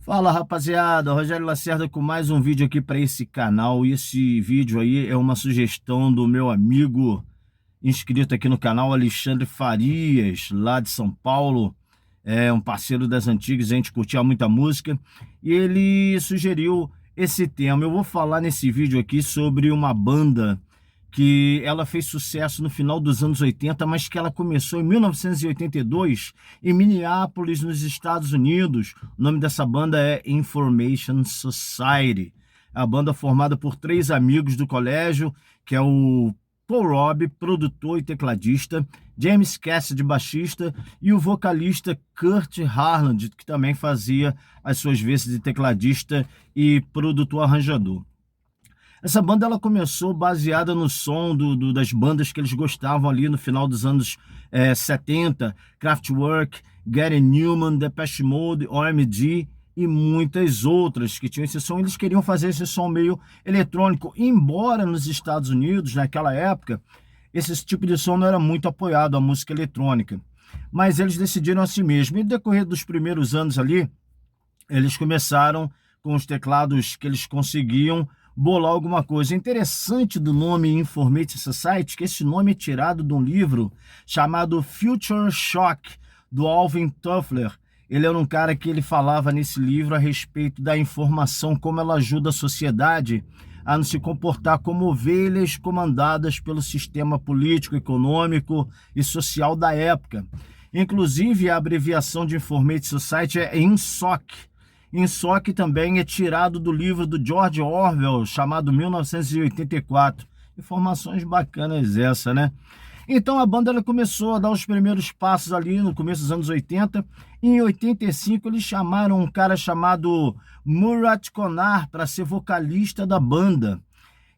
Fala rapaziada, Rogério Lacerda com mais um vídeo aqui para esse canal. E esse vídeo aí é uma sugestão do meu amigo inscrito aqui no canal, Alexandre Farias, lá de São Paulo. É um parceiro das antigas, a gente curtia muita música e ele sugeriu esse tema. Eu vou falar nesse vídeo aqui sobre uma banda que ela fez sucesso no final dos anos 80, mas que ela começou em 1982 em Minneapolis, nos Estados Unidos. O nome dessa banda é Information Society. A banda formada por três amigos do colégio, que é o Paul Robb, produtor e tecladista, James Cassidy, baixista, e o vocalista Kurt Harland, que também fazia as suas vezes de tecladista e produtor arranjador. Essa banda ela começou baseada no som das bandas que eles gostavam ali no final dos anos 70, Kraftwerk, Gary Numan, Depeche Mode, OMD e muitas outras que tinham esse som. Eles queriam fazer esse som meio eletrônico, embora nos Estados Unidos, naquela época, esse tipo de som não era muito apoiado, a música eletrônica. Mas eles decidiram assim mesmo. E no decorrer dos primeiros anos ali, eles começaram com os teclados que eles conseguiam bolar alguma coisa. Interessante do nome Information Society, que esse nome é tirado de um livro chamado Future Shock, do Alvin Toffler. Ele era um cara que ele falava nesse livro a respeito da informação, como ela ajuda a sociedade a não se comportar como ovelhas comandadas pelo sistema político, econômico e social da época. Inclusive, a abreviação de Information Society é INSOC. INSOC também é tirado do livro do George Orwell, chamado 1984. Informações bacanas essa, né? Então a banda ela começou a dar os primeiros passos ali no começo dos anos 80. E em 85 eles chamaram um cara chamado Murat Konar para ser vocalista da banda.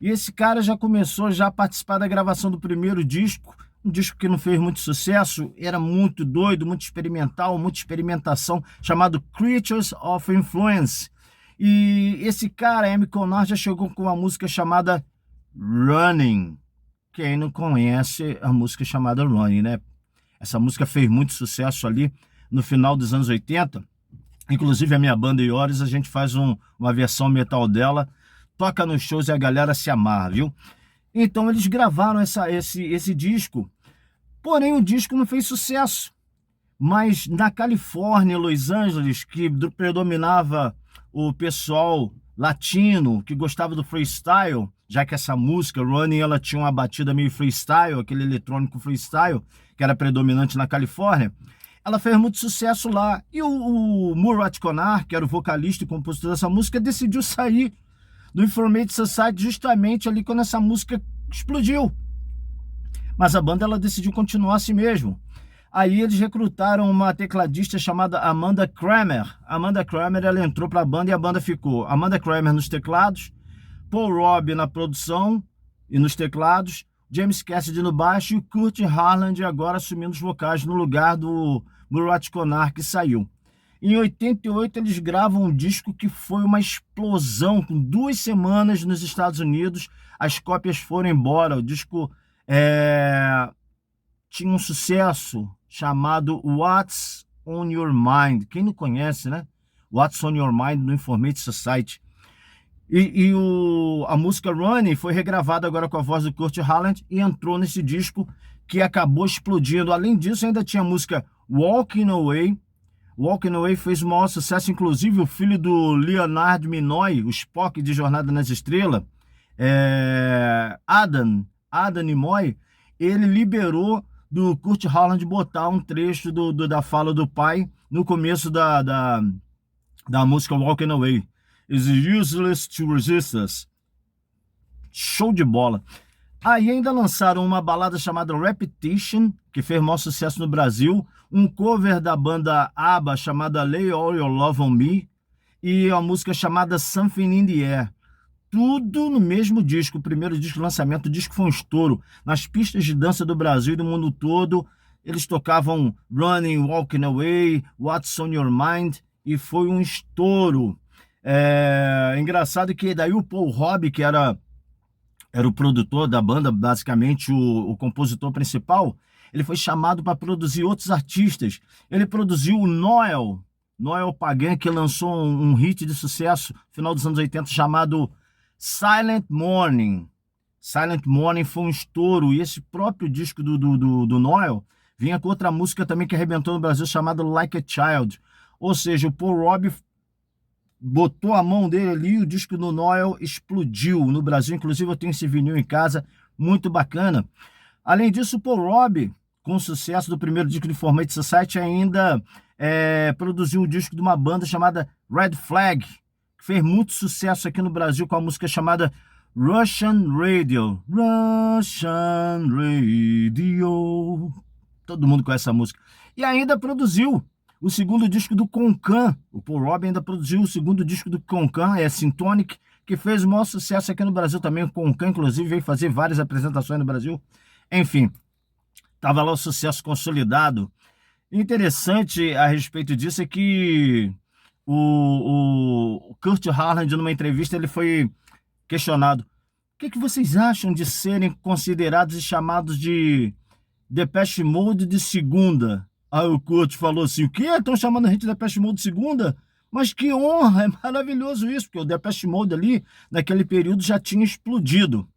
E esse cara já começou a participar da gravação do primeiro disco, um disco que não fez muito sucesso, era muito doido, muito experimental, muita experimentação, chamado Creatures of Influence. E esse cara, M. Konar, já chegou com uma música chamada Running. Quem não conhece a música chamada Running, né? Essa música fez muito sucesso ali no final dos anos 80. Inclusive a minha banda Iores, a gente faz uma versão metal dela, toca nos shows e a galera se amarra, viu? Então eles gravaram esse disco, porém o disco não fez sucesso. Mas na Califórnia, Los Angeles, que predominava o pessoal latino, que gostava do freestyle, já que essa música, Running, ela tinha uma batida meio freestyle, aquele eletrônico freestyle, que era predominante na Califórnia, ela fez muito sucesso lá. E o Murat Konar, que era o vocalista e compositor dessa música, decidiu sair do Information Society justamente ali quando essa música explodiu. Mas a banda ela decidiu continuar assim mesmo. Aí eles recrutaram uma tecladista chamada Amanda Kramer. Amanda Kramer ela entrou para a banda e a banda ficou Amanda Kramer nos teclados, Paul Robb na produção e nos teclados, James Cassidy no baixo e o Kurt Harland agora assumindo os vocais no lugar do Murat Konar, que saiu. Em 88 eles gravam um disco que foi uma explosão, com 2 semanas nos Estados Unidos, as cópias foram embora. O disco tinha um sucesso chamado What's on Your Mind. Quem não conhece, né? What's on Your Mind no Information Society. A música Running foi regravada agora com a voz do Kurt Harland e entrou nesse disco que acabou explodindo. Além disso, ainda tinha a música Walking Away. Walking Away fez o maior sucesso, inclusive o filho do Leonard Nimoy, o Spock de Jornada nas Estrelas, Adam Nimoy, ele liberou do Kurt Harland botar um trecho da fala do pai no começo da música Walking Away. It's useless to resist us. Show de bola. Aí ainda lançaram uma balada chamada Repetition, que fez maior sucesso no Brasil, um cover da banda ABBA chamada Lay All Your Love on Me e uma música chamada Something in the Air. Tudo no mesmo disco, o primeiro disco de lançamento. O disco foi um estouro. Nas pistas de dança do Brasil e do mundo todo, eles tocavam Running, Walking Away, What's on Your Mind e foi um estouro. Engraçado que daí o Paul Robb, que era o produtor da banda, basicamente o compositor principal, ele foi chamado para produzir outros artistas. Ele produziu o Noel, Noel Pagan, que lançou um hit de sucesso no final dos anos 80 chamado Silent Morning. Silent Morning foi um estouro, e esse próprio disco do Noel vinha com outra música também que arrebentou no Brasil, chamada Like a Child. Ou seja, o Paul Robb botou a mão dele ali, o disco do Noel explodiu no Brasil. Inclusive eu tenho esse vinil em casa, muito bacana. Além disso, o Paul Robb, com o sucesso do primeiro disco de Information Society, ainda produziu um disco de uma banda chamada Red Flag, que fez muito sucesso aqui no Brasil com a música chamada Russian Radio. Russian Radio. Todo mundo conhece essa música. E ainda produziu o segundo disco do Concan. O Paul Robb ainda produziu o segundo disco do Concan, Syntonic, que fez o maior sucesso aqui no Brasil também. O Concan, inclusive, veio fazer várias apresentações no Brasil. Enfim, estava lá o sucesso consolidado. Interessante a respeito disso é que o Kurt Harland, numa entrevista, ele foi questionado: o que vocês acham de serem considerados e chamados de Depeche Mode de segunda? Aí o Kurt falou assim: o quê? Estão chamando a gente de Depeche Mode de segunda? Mas que honra, é maravilhoso isso, porque o Depeche Mode ali, naquele período, já tinha explodido.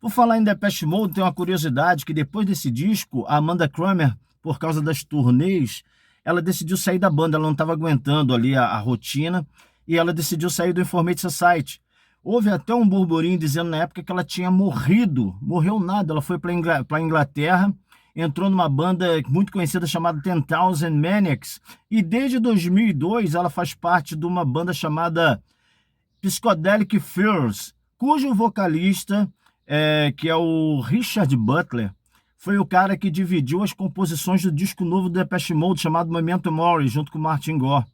Por falar em Depeche Mode, tem uma curiosidade, que depois desse disco, a Amanda Kramer, por causa das turnês, ela decidiu sair da banda, ela não estava aguentando ali a rotina, e ela decidiu sair do Information Society. Houve até um burburinho dizendo na época que ela tinha morrido. Morreu nada, ela foi para a Inglaterra, entrou numa banda muito conhecida chamada 10,000 Maniacs, e desde 2002 ela faz parte de uma banda chamada Psychedelic Furs, cujo vocalista, que é o Richard Butler, foi o cara que dividiu as composições do disco novo do Depeche Mode, chamado Memento Mori, junto com o Martin Gore.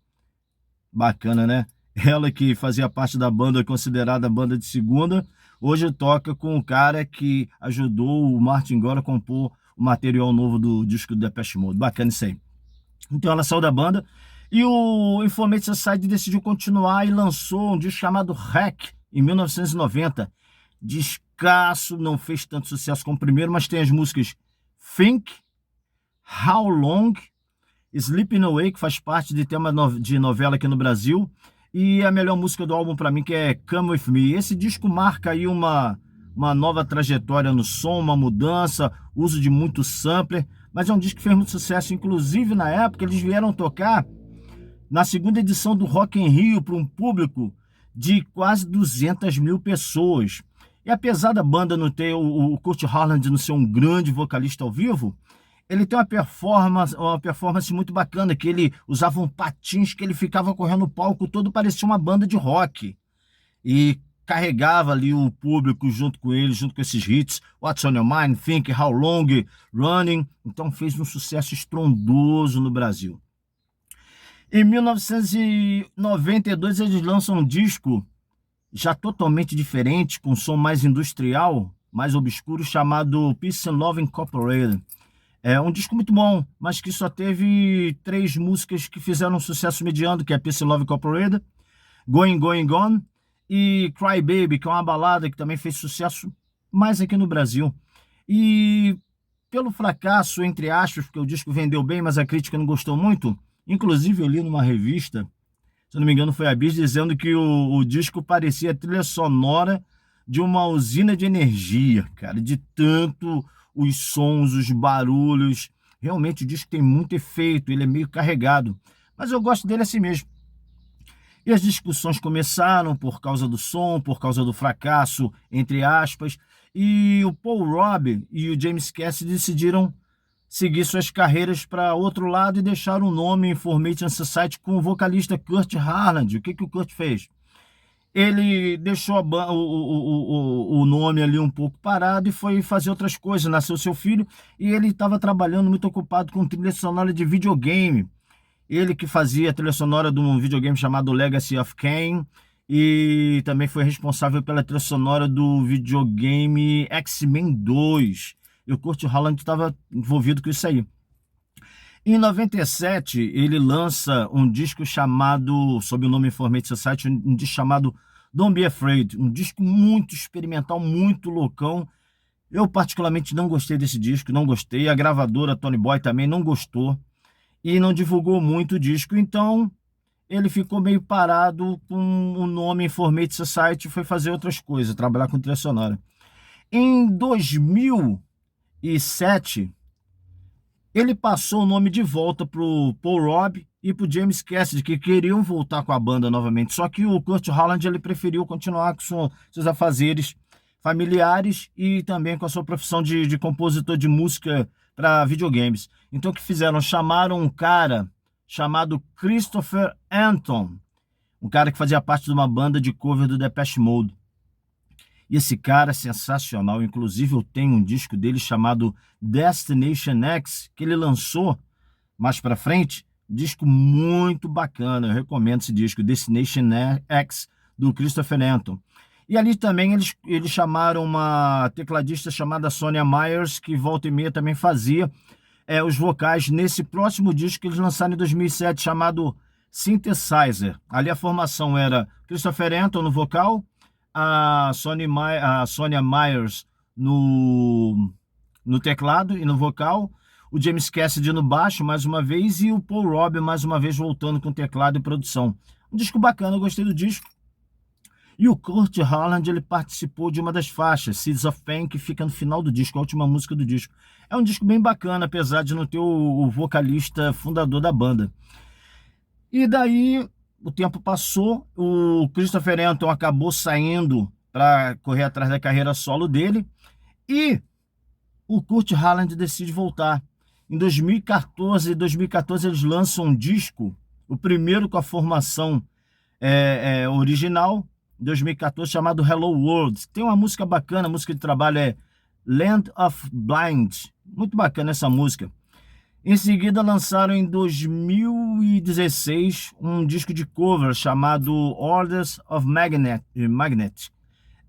Bacana, né? Ela que fazia parte da banda considerada banda de segunda, hoje toca com o cara que ajudou o Martin Gore a compor o material novo do disco do Depeche Mode. Bacana isso aí. Então ela saiu da banda e o Information Society decidiu continuar e lançou um disco chamado Hack, em 1990. Descasso, não fez tanto sucesso como o primeiro, mas tem as músicas Think, How Long, Sleeping Away, que faz parte de tema de novela aqui no Brasil, e a melhor música do álbum para mim, que é Come With Me. Esse disco marca aí uma nova trajetória no som, uma mudança, uso de muito sampler, mas é um disco que fez muito sucesso. Inclusive, na época, eles vieram tocar na segunda edição do Rock in Rio para um público de quase 200 mil pessoas. E apesar da banda não ter o Kurt Harland não ser um grande vocalista ao vivo, ele tem uma performance muito bacana, que ele usava um patins que ele ficava correndo no palco todo, parecia uma banda de rock. E carregava ali o público junto com ele, junto com esses hits, What's on Your Mind, Think, How Long, Running. Então fez um sucesso estrondoso no Brasil. Em 1992 eles lançam um disco já totalmente diferente, com som mais industrial, mais obscuro, chamado Peace and Love Incorporated. É um disco muito bom, mas que só teve 3 músicas que fizeram um sucesso mediano, que é Peace and Love Incorporated, Going, Going, Gone e Cry Baby, que é uma balada que também fez sucesso mais aqui no Brasil. E pelo fracasso, entre aspas, porque o disco vendeu bem, mas a crítica não gostou muito, inclusive eu li numa revista, se não me engano foi a Bis, dizendo que o disco parecia a trilha sonora de uma usina de energia, cara, de tanto os sons, os barulhos. Realmente o disco tem muito efeito, ele é meio carregado, mas eu gosto dele assim mesmo. E as discussões começaram por causa do som, por causa do fracasso, entre aspas, e o Paul Robb e o James Cassidy decidiram seguir suas carreiras para outro lado e deixaram o nome Information Society com o vocalista Kurt Harland. O que o Kurt fez? Ele deixou o nome ali um pouco parado e foi fazer outras coisas. Nasceu seu filho e ele estava trabalhando muito ocupado com trilha sonora de videogame. Ele que fazia a trilha sonora de um videogame chamado Legacy of Kain e também foi responsável pela trilha sonora do videogame X-Men 2. E o Kurt Harland estava envolvido com isso aí. Em 97, ele lança um disco chamado, sob o nome Information Society, um disco chamado Don't Be Afraid, um disco muito experimental, muito loucão. Eu particularmente não gostei desse disco, não gostei. A gravadora Tony Boy também não gostou. e não divulgou muito o disco, então ele ficou meio parado com o nome Informate Society e foi fazer outras coisas, trabalhar com trilha sonora. Em 2007, ele passou o nome de volta pro Paul Robb e pro James Cassidy, que queriam voltar com a banda novamente. Só que o Kurt Howland ele preferiu continuar com seus afazeres familiares e também com a sua profissão de compositor de música para videogames. Então o que fizeram? Chamaram um cara chamado Christopher Anton, um cara que fazia parte de uma banda de cover do Depeche Mode. E esse cara é sensacional, inclusive eu tenho um disco dele chamado Destination X, que ele lançou mais pra frente, disco muito bacana, eu recomendo esse disco, Destination X, do Christopher Anton. E ali também eles chamaram uma tecladista chamada Sonia Myers, que volta e meia também fazia os vocais nesse próximo disco que eles lançaram em 2007, chamado Synthesizer. Ali a formação era Christopher Anton no vocal, a Sonia Myers no teclado e no vocal, o James Cassidy no baixo mais uma vez e o Paul Robb mais uma vez voltando com teclado e produção. Um disco bacana, eu gostei do disco. E o Kurt Howland, ele participou de uma das faixas, Seeds of Pain, que fica no final do disco, a última música do disco. É um disco bem bacana, apesar de não ter o vocalista fundador da banda. E daí o tempo passou, o Christopher Anton acabou saindo para correr atrás da carreira solo dele e o Kurt Howland decide voltar. Em 2014 eles lançam um disco, o primeiro com a formação original, em 2014, chamado Hello World. Tem uma música bacana, a música de trabalho é Land of Blind. Muito bacana essa música. Em seguida lançaram em 2016 um disco de cover chamado Orders of Magnet.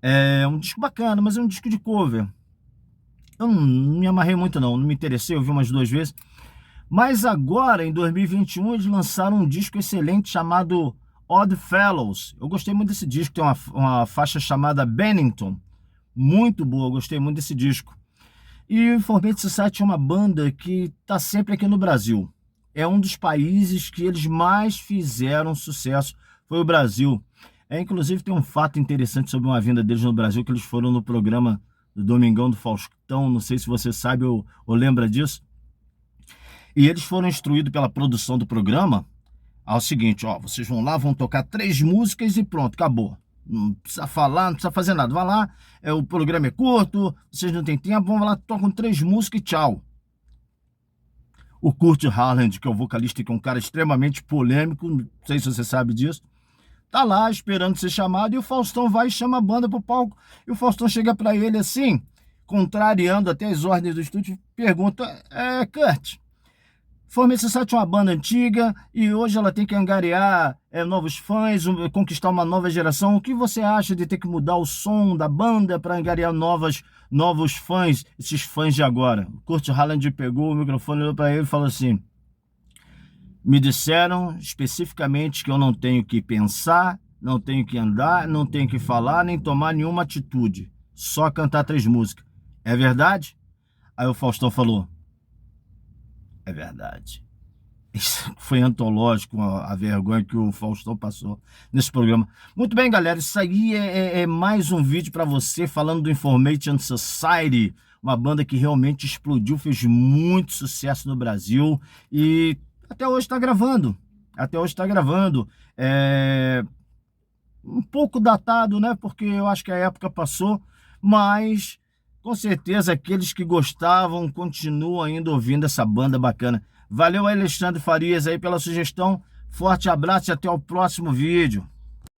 É um disco bacana, mas é um disco de cover. Eu não me amarrei muito não me interessei, eu vi umas 2 vezes. Mas agora, em 2021, eles lançaram um disco excelente chamado Odd Fellows. Eu gostei muito desse disco, tem uma faixa chamada Bennington. Muito boa, eu gostei muito desse disco. E o Informate Society é uma banda que está sempre aqui no Brasil. É um dos países que eles mais fizeram sucesso, foi o Brasil. Inclusive tem um fato interessante sobre uma vinda deles no Brasil, que eles foram no programa do Domingão do Faustão, não sei se você sabe ou lembra disso. E eles foram instruídos pela produção do programa ao seguinte, ó, vocês vão lá, vão tocar 3 músicas e pronto, acabou. Não precisa falar, não precisa fazer nada. Vai lá, o programa é curto, vocês não têm tempo, vão lá, tocam 3 músicas e tchau. O Kurt Howland, que é o vocalista, que é um cara extremamente polêmico, não sei se você sabe disso, tá lá esperando ser chamado e o Faustão vai e chama a banda pro palco. E o Faustão chega pra ele assim, contrariando até as ordens do estúdio, pergunta, Kurt, Informate Society é uma banda antiga e hoje ela tem que angariar novos fãs, conquistar uma nova geração. O que você acha de ter que mudar o som da banda para angariar novos fãs, esses fãs de agora? O Kurt Howland pegou o microfone, olhou para ele e falou assim, me disseram especificamente que eu não tenho que pensar, não tenho que andar, não tenho que falar, nem tomar nenhuma atitude. Só cantar 3 músicas. É verdade? Aí o Faustão falou, é verdade. Isso foi antológico, a vergonha que o Faustão passou nesse programa. Muito bem, galera, isso aí é mais um vídeo para você falando do Information Society, uma banda que realmente explodiu, fez muito sucesso no Brasil e até hoje está gravando. Um pouco datado, né? Porque eu acho que a época passou, mas com certeza aqueles que gostavam continuam ainda ouvindo essa banda bacana. Valeu, Alexandre Farias, aí pela sugestão. Forte abraço e até o próximo vídeo.